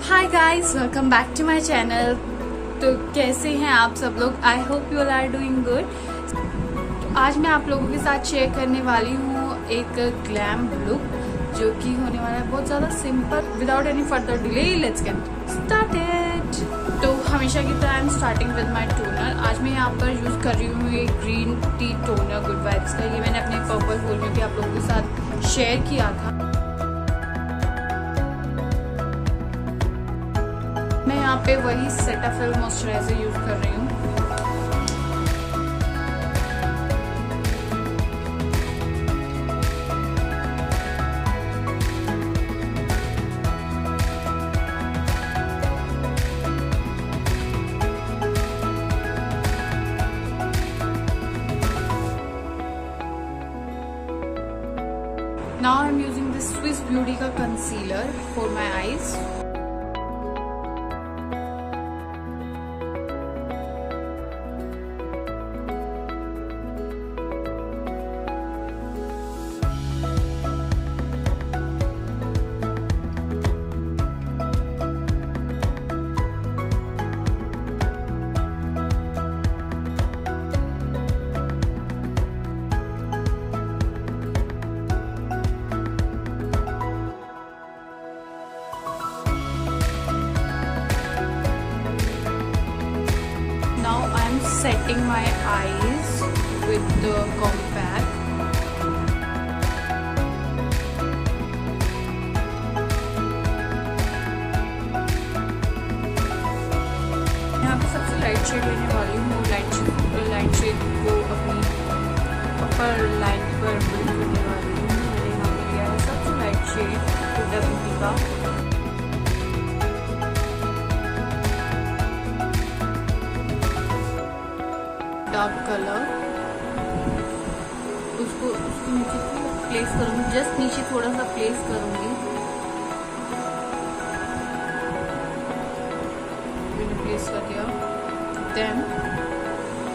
Hi guys, welcome back to my channel. तो कैसे हैं आप सब लोग? I hope you are doing good. तो आज मैं आप लोगों के साथ शेयर करने वाली हूँ एक ग्लैम लुक जो कि होने वाला है बहुत ज़्यादा simple. Without any further delay let's get started. तो हमेशा की तरह I am starting with my toner. आज मैं यहाँ पर यूज़ कर रही हूँ एक green tea toner good vibes का। ये मैंने अपने पर्पल होल में भी आप लोगों के साथ शेयर किया था। मैं यहाँ पे वही सेटाफिल मॉइस्चराइजर यूज कर रही हूँ। Now I'm using this Swiss Beauty का concealer for my eyes. Now I'm setting my eyes with the compact. यहाँ पे सबसे लाइट शेड लेने वाली हूँ। लाइट शेड को अपनी अपर लाइन पर बिल्ड करने वाली हूँ। मैंने यहाँ पे लिया है सबसे लाइट शेड हुडा ब्यूटी का। डार्क कलर उसके नीचे प्लेस करूंगी, जस्ट नीचे थोड़ा सा प्लेस करूंगी। मैंने प्लेस कर दिया। देन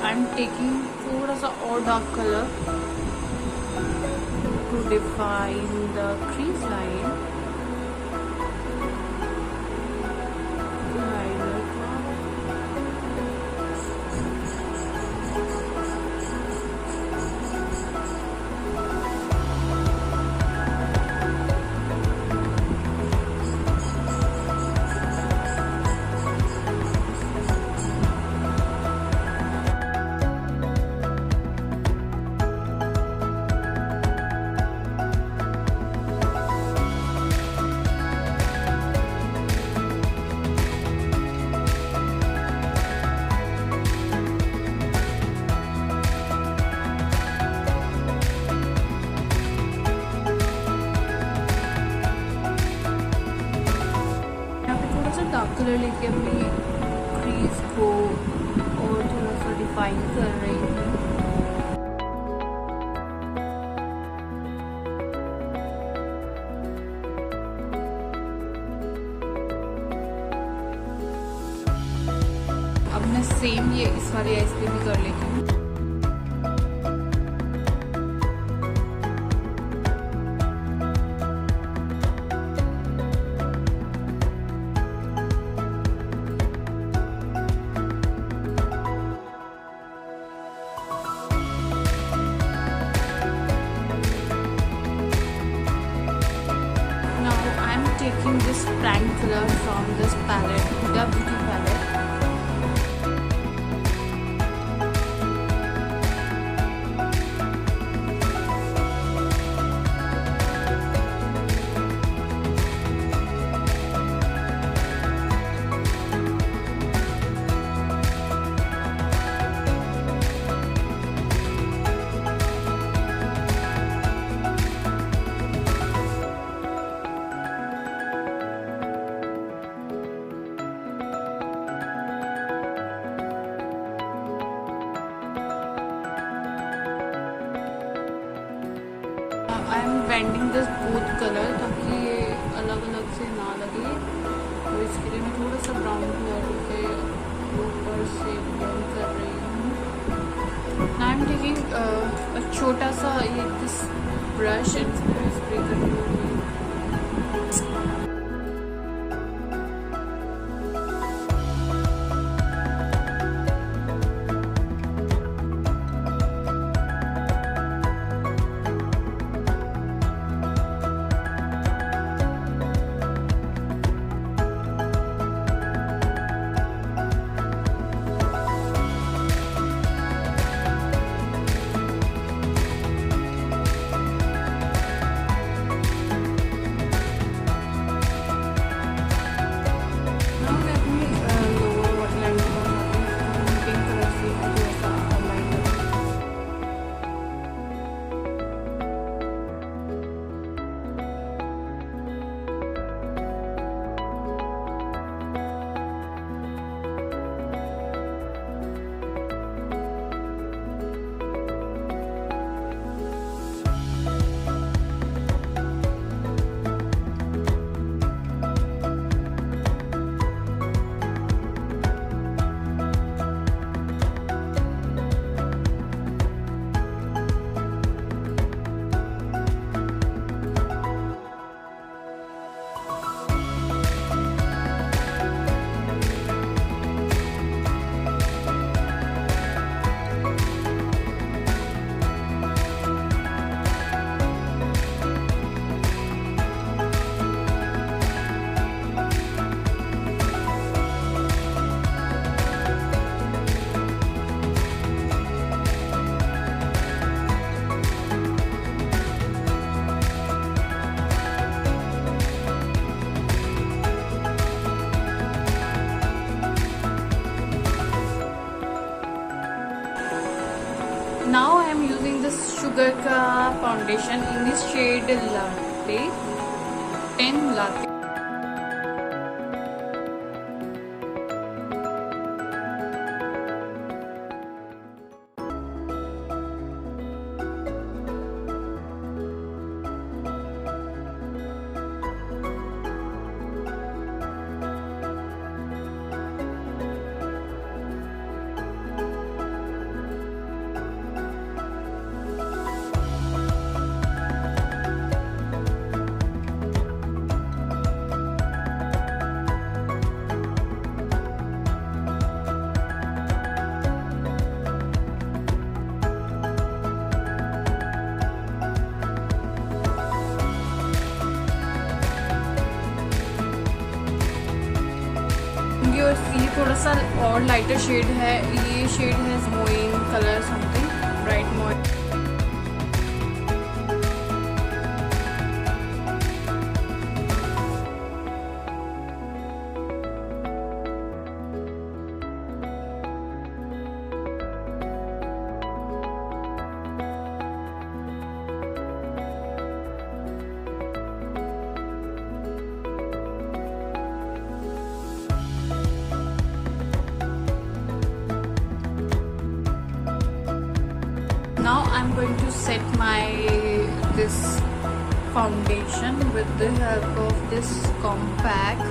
आई एम टेकिंग थोड़ा सा और dark colour to define the crease line. Dark colour लेके अपनी क्रीज को और थोड़ा सा डिफाइन कर रही हूँ। अब मैं सेम ये इस वाले आइज पे भी कर लेती हूँ। Taking this prank color from this palette, Huda Beauty palette. I am blending this both colour ताकि ये अलग अलग से ना लगे। तो इसके लिए मैं थोड़ा सा ब्राउन कलर के ऊपर से ब्लेंड कर रही हूँ। आई एम टेकिंग छोटा सा ये दिस ब्रश स्प्रे कर रही हूँ। Now I am using this Sugar का foundation in this shade latte 10 latte. और ये थोड़ा सा और लाइटर शेड है, ये शेड है मोइन कलर समथिंग ब्राइट मोइन। Now I'm going to set this foundation with the help of this compact.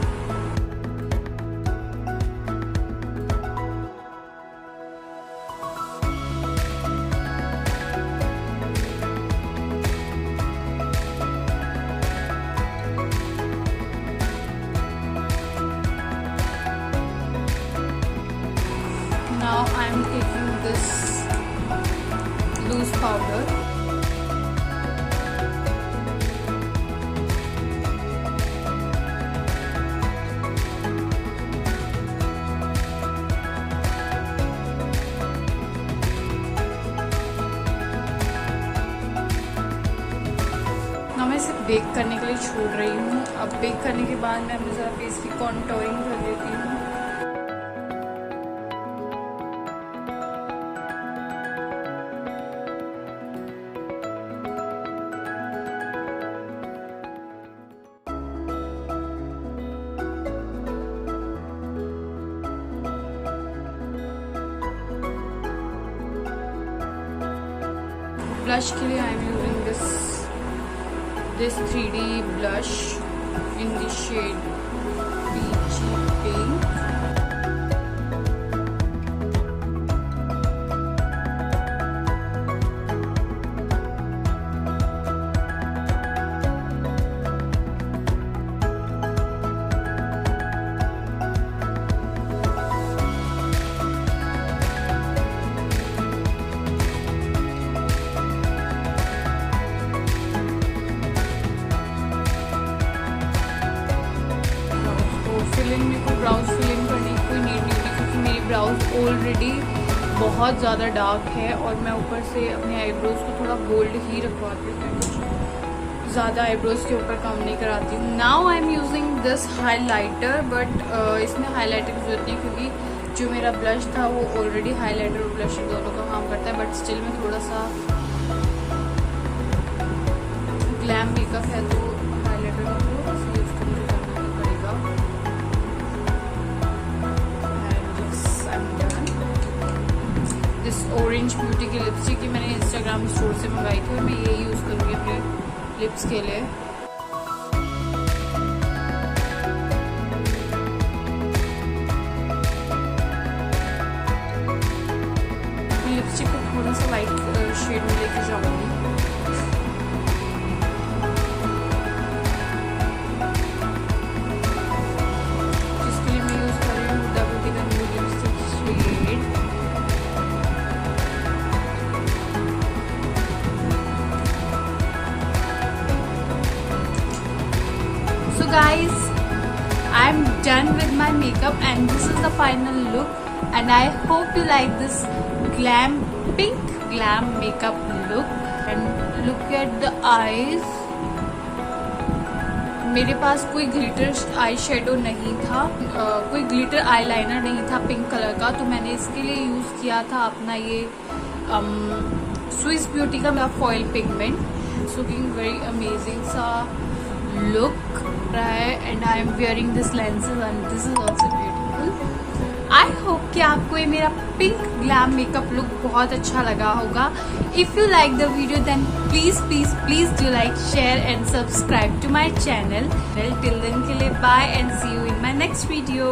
Now I'm taking this loose powder. ना मैं इसे बेक करने के लिए छोड़ रही हूँ। अब बेक करने के बाद मैं अपने ज़रा फेस की कॉन्टोरिंग कर लेती हूँ। Blush के लिए I am using this 3D blush in the shade peachy pink. Brows filling करने की कोई नीड नहीं थी क्योंकि मेरी ब्राउज ऑलरेडी बहुत ज़्यादा डार्क है और मैं ऊपर से अपने आईब्रोज को थोड़ा बोल्ड ही रखवाती हूँ, कुछ ज़्यादा आईब्रोज के ऊपर काम नहीं कराती हूँ। Now I am using this highlighter, but इसमें हाइलाइटर की जरूरत नहीं क्योंकि जो मेरा ब्लश था वो ऑलरेडी हाइलाइटर और ब्लश दोनों का काम करता है। बट स्टिल में थोड़ा सा ग्लैम मेकअप है तो हाइलाइटर का थोड़ा सा यूज करना पड़ेगा। दिस ऑरेंज ब्यूटी की लिपस्टिक की मैंने इंस्टाग्राम स्टोर से मंगाई थी और मैं ये यूज़ करूँगी अपने लिप्स के लिए। लिपस्टिक को थोड़ा सा लाइट शेड में लेके जाऊँगी। जिसके लिए मैं यूज़ कर रही हूँ डबल टी का new lipstick shade. So guys, I'm done with my makeup and this is the final look and I hope you like this pink glam makeup look and look at the eyes. मेरे पास कोई glitter eye shadow नहीं था, कोई glitter eyeliner नहीं था pink colour का, तो मैंने इसके लिए यूज़ किया था अपना ये स्विस ब्यूटी का foil pigment, looking very amazing सा लुक रहा है and I am wearing this lenses and this is also beautiful. I hope कि आपको ये मेरा पिंक ग्लैम मेकअप लुक बहुत अच्छा लगा होगा। If you like the video then please please please do like, share and subscribe to my channel. Till then के लिए bye and see you in my next video.